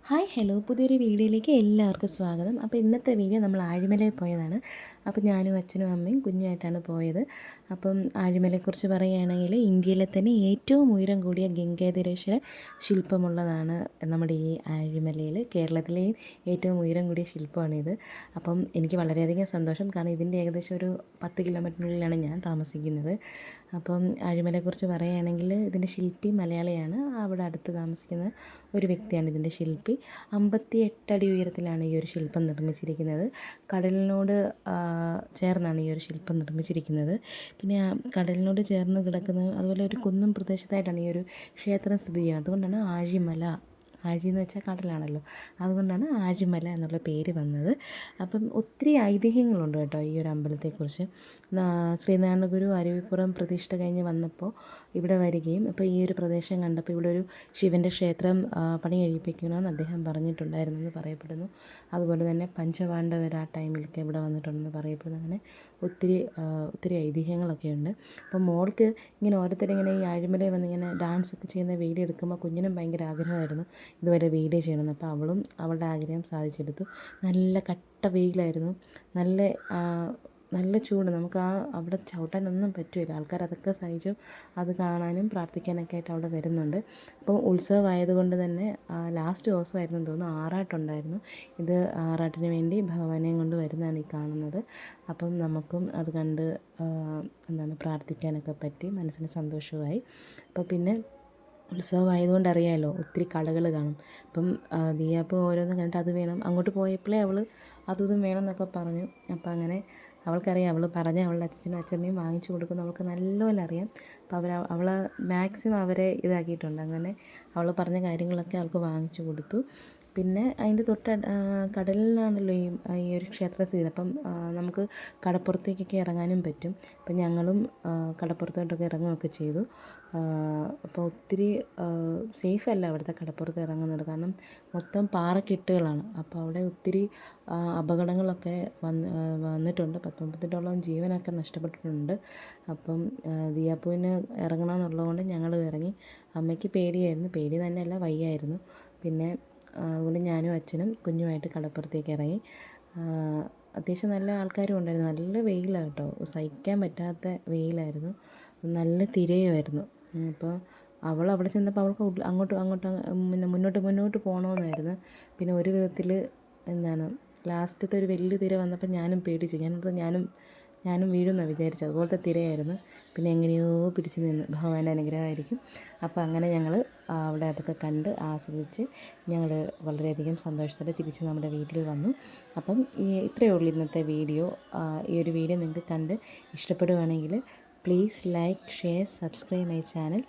Hi hello പുതിയൊരു വീഡിയോയിലേക്ക് എല്ലാവർക്കും സ്വാഗതം. അപ്പോൾ ഇന്നത്തെ വീഡിയോ നമ്മൾ ആഴിമലയിൽ പോയതാണ്. അപ്പോൾ ഞാനും അച്ഛനും അമ്മയും കുഞ്ഞുമായിട്ടാണ് പോയത്. അപ്പം ആഴിമലയെക്കുറിച്ച് പറയുകയാണെങ്കിൽ ഇന്ത്യയിലെ തന്നെ ഏറ്റവും ഉയരം കൂടിയ ഗംഗാധരേശ്വര ശില്പമുള്ളതാണ് നമ്മുടെ ഈ ആഴിമലയിൽ. കേരളത്തിലെയും ഏറ്റവും ഉയരം കൂടിയ ശില്പമാണിത്. അപ്പം എനിക്ക് വളരെയധികം സന്തോഷം, കാരണം ഇതിൻ്റെ ഏകദേശം ഒരു 10 കിലോമീറ്ററിനുള്ളിലാണ് ഞാൻ താമസിക്കുന്നത്. അപ്പം ആഴിമലയെക്കുറിച്ച് പറയുകയാണെങ്കിൽ ഇതിൻ്റെ ശില്പി മലയാളിയാണ്. അവിടെ അടുത്ത് താമസിക്കുന്ന ഒരു വ്യക്തിയാണ് ഇതിൻ്റെ ശില്പി. 58 അടി ഉയരത്തിലാണ് ഈ ഒരു ശില്പം നിർമ്മിച്ചിരിക്കുന്നത്. കടലിനോട് ചേർന്നാണ് ഈ ഒരു ശില്പം നിർമ്മിച്ചിരിക്കുന്നത്. പിന്നെ കടലിനോട് ചേർന്ന് കിടക്കുന്ന അതുപോലെ ഒരു കുന്നും പ്രദേശത്തായിട്ടാണ് ഈ ഒരു ക്ഷേത്രം സ്ഥിതി ചെയ്യുന്നത്. അതുകൊണ്ടാണ് ആഴിമല, ആഴി എന്ന് വെച്ചാൽ കടലാണല്ലോ, അതുകൊണ്ടാണ് ആഴിമല എന്നുള്ള പേര് വന്നത്. അപ്പം ഒത്തിരി ഐതിഹ്യങ്ങളുണ്ട് കേട്ടോ ഈ ഒരു അമ്പലത്തെക്കുറിച്ച്. ശ്രീനാരായണ ഗുരു അരുവിപ്പുറം പ്രതിഷ്ഠ കഴിഞ്ഞ് വന്നപ്പോൾ ഇവിടെ വരികയും അപ്പോൾ ഈ ഒരു പ്രദേശം കണ്ടപ്പോൾ ഇവിടെ ഒരു ശിവൻ്റെ ക്ഷേത്രം പണി കഴിപ്പിക്കണമെന്ന് അദ്ദേഹം പറഞ്ഞിട്ടുണ്ടായിരുന്നെന്ന് പറയപ്പെടുന്നു. അതുപോലെ തന്നെ പഞ്ചപാണ്ഡവർ ആ ടൈമിലൊക്കെ ഇവിടെ വന്നിട്ടുണ്ടെന്ന് പറയപ്പെടുന്നു. അങ്ങനെ ഒത്തിരി ഐതിഹ്യങ്ങളൊക്കെ ഉണ്ട്. അപ്പം മോൾക്ക് ഇങ്ങനെ ഓരോരുത്തരിങ്ങനെ ഈ ആഴിമലയിൽ വന്ന് ഇങ്ങനെ ഡാൻസൊക്കെ ചെയ്യുന്ന വീഡിയോ എടുക്കുമ്പോൾ കുഞ്ഞിനും ഭയങ്കര ആഗ്രഹമായിരുന്നു ഇതുവരെ വീഡിയോ ചെയ്യണമെന്ന്. അപ്പോൾ അവളും അവളുടെ ആഗ്രഹം സാധിച്ചെടുത്തു. നല്ല കട്ട വെയിലായിരുന്നു, നല്ല ചൂട്, നമുക്ക് അവിടെ ചവിട്ടാനൊന്നും പറ്റില്ല. ആൾക്കാർ അതൊക്കെ സഹിച്ചു അത് കാണാനും പ്രാർത്ഥിക്കാനൊക്കെ ആയിട്ട് അവിടെ വരുന്നുണ്ട്. അപ്പോൾ ഉത്സവമായതുകൊണ്ട് തന്നെ ലാസ്റ്റ് ദിവസമായിരുന്നു തോന്നുന്നു, ആറാട്ടുണ്ടായിരുന്നു. ഇത് ആറാട്ടിന് വേണ്ടി ഭഗവാനെയും കൊണ്ട് വരുന്നതാണ് ഈ കാണുന്നത്. അപ്പം നമുക്കും അത് കണ്ട് പ്രാർത്ഥിക്കാനൊക്കെ പറ്റി, മനസ്സിന് സന്തോഷമായി. അപ്പോൾ പിന്നെ ഉത്സവമായതുകൊണ്ട് അറിയാമല്ലോ, ഒത്തിരി കടകൾ കാണും. അപ്പം ദിയാപ്പോൾ ഓരോന്ന് കണ്ടിട്ട് അത് വേണം, അങ്ങോട്ട് പോയപ്പോഴേ അവൾ അതും വേണം എന്നൊക്കെ പറഞ്ഞു. അപ്പം അങ്ങനെ അവൾക്കറിയാം, അവൾ പറഞ്ഞ് അവളുടെ അച്ഛനും അച്ഛമ്മയും വാങ്ങിച്ചു കൊടുക്കുന്ന അവൾക്ക് നല്ലപോലെ അറിയാം. അപ്പോൾ അവൾ മാക്സിമം അവരെ ഇതാക്കിയിട്ടുണ്ട്. അങ്ങനെ അവൾ പറഞ്ഞ കാര്യങ്ങളൊക്കെ അവൾക്ക് വാങ്ങിച്ചു കൊടുത്തു. പിന്നെ അതിൻ്റെ കടലിലാണല്ലോ ഈ ഒരു ക്ഷേത്രം സ്ഥിതി ചെയ്യുന്നത്. അപ്പം നമുക്ക് കടപ്പുറത്തേക്കൊക്കെ ഇറങ്ങാനും പറ്റും. അപ്പം ഞങ്ങളും കടപ്പുറത്തോട്ടൊക്കെ ഇറങ്ങുകയൊക്കെ ചെയ്തു. അപ്പോൾ ഒത്തിരി സേഫല്ല അവിടുത്തെ കടപ്പുറത്ത് ഇറങ്ങുന്നത്, കാരണം മൊത്തം പാറക്കെട്ടുകളാണ്. അപ്പോൾ അവിടെ ഒത്തിരി അപകടങ്ങളൊക്കെ വന്നിട്ടുണ്ട്. 10-38 ജീവനൊക്കെ നഷ്ടപ്പെട്ടിട്ടുണ്ട്. അപ്പം ദിയാപ്പുവിന് ഇറങ്ങണമെന്നുള്ളതുകൊണ്ട് ഞങ്ങളും ഇറങ്ങി. അമ്മയ്ക്ക് പേടിയായിരുന്നു, പേടി തന്നെയല്ല, വയ്യായിരുന്നു. പിന്നെ അതുകൊണ്ട് ഞാനും അച്ഛനും കുഞ്ഞുമായിട്ട് കടപ്പുറത്തേക്ക് ഇറങ്ങി. അത്യാവശ്യം നല്ല ആൾക്കാരും ഉണ്ടായിരുന്നു. നല്ല വെയിലാണ് കേട്ടോ, സഹിക്കാൻ പറ്റാത്ത വെയിലായിരുന്നു, നല്ല തിരയുമായിരുന്നു. അപ്പോൾ അവൾ അവിടെ ചെന്നപ്പോൾ അവൾക്ക് മുന്നോട്ട് പോകണമെന്നായിരുന്നു. പിന്നെ ഒരു വിധത്തിൽ ലാസ്റ്റത്തെ ഒരു വലിയ തിര വന്നപ്പോൾ ഞാനും പേടിച്ചു. ഞാനും വീഴുമെന്നാണ് വിചാരിച്ചത്, അതുപോലത്തെ തിരയായിരുന്നു. പിന്നെ എങ്ങനെയോ പിടിച്ച് നിന്ന്, ഭഗവാന്റെ അനുഗ്രഹമായിരിക്കും. അപ്പോൾ അങ്ങനെ ഞങ്ങൾ അവിടെ അതൊക്കെ കണ്ട് ആസ്വദിച്ച് ഞങ്ങൾ വളരെയധികം സന്തോഷത്തോടെ തിരിച്ച് നമ്മുടെ വീട്ടിൽ വന്നു. അപ്പം ഇത്രയേ ഉള്ളൂ ഇന്നത്തെ വീഡിയോ. ഈ ഒരു വീഡിയോ നിങ്ങൾക്ക് കണ്ട് ഇഷ്ടപ്പെടുകയാണെങ്കിൽ please like, share, subscribe my channel.